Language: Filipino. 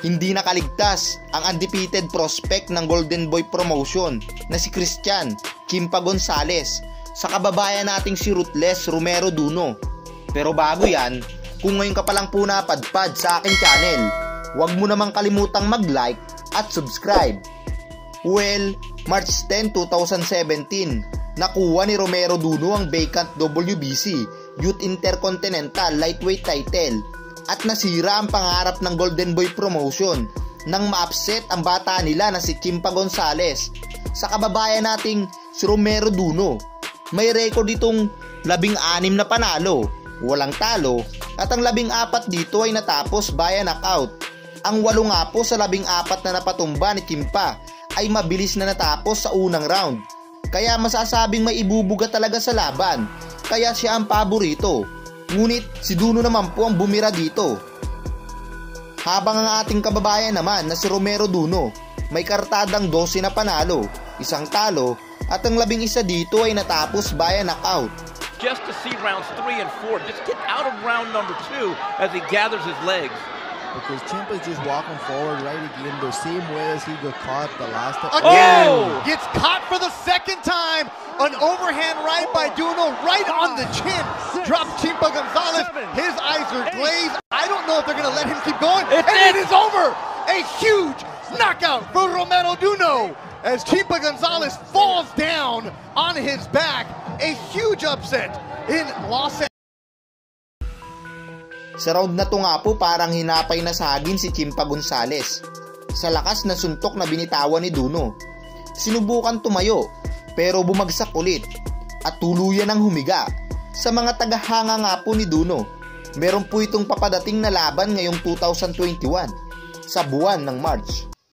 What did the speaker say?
hindi nakaligtas ang undefeated prospect ng Golden Boy promotion na si Christian Chimpa Gonzales sa kababayan nating si Ruthless Romero Duno. Pero bago yan, kung ngayon ka palang po napadpad sa aking channel, huwag mo namang kalimutang mag-like at subscribe. Well, March 10, 2017, nakuha ni Romero Duno ang vacant WBC Youth Intercontinental Lightweight title at nasira ang pangarap ng Golden Boy promotion nang ma-upset ang bata nila na si Chimpa Gonzales sa kababayan nating si Romero Duno. May record itong 16 na panalo, walang talo, at ang 14 dito ay natapos via knockout. Ang 8 nga po sa 14 na napatumba ni Chimpa ay mabilis na natapos sa unang round. Kaya masasabing may ibubuga talaga sa laban, kaya siya ang paborito. Ngunit si Duno naman po ang bumira dito. Habang ang ating kababayan naman na si Romero Duno may kartadang 12 na panalo, 1 talo, at ang 11 dito ay natapos via knockout. Just to see rounds 3 and 4 just get out of round number 2 as he gathers his legs. Because Chimpa's just walking forward right again the same way as he got caught the last time. Again! Oh! Gets caught for the second time. An overhand right by Duno right on the chin. Drops Chimpa Gonzales. His eyes are glazed. I don't know if they're going to let him keep going. And it is over! A huge knockout for Romero Duno as Chimpa Gonzales falls down on his back. A huge upset in Los Angeles. Sa round na to nga po parang hinapay na saging si Chimpa Gonzales sa lakas na suntok na binitawan ni Duno. Sinubukan tumayo pero bumagsak ulit at tuluyan ang humiga. Sa mga tagahanga nga po ni Duno, meron po itong papadating na laban ngayong 2021 sa buwan ng March.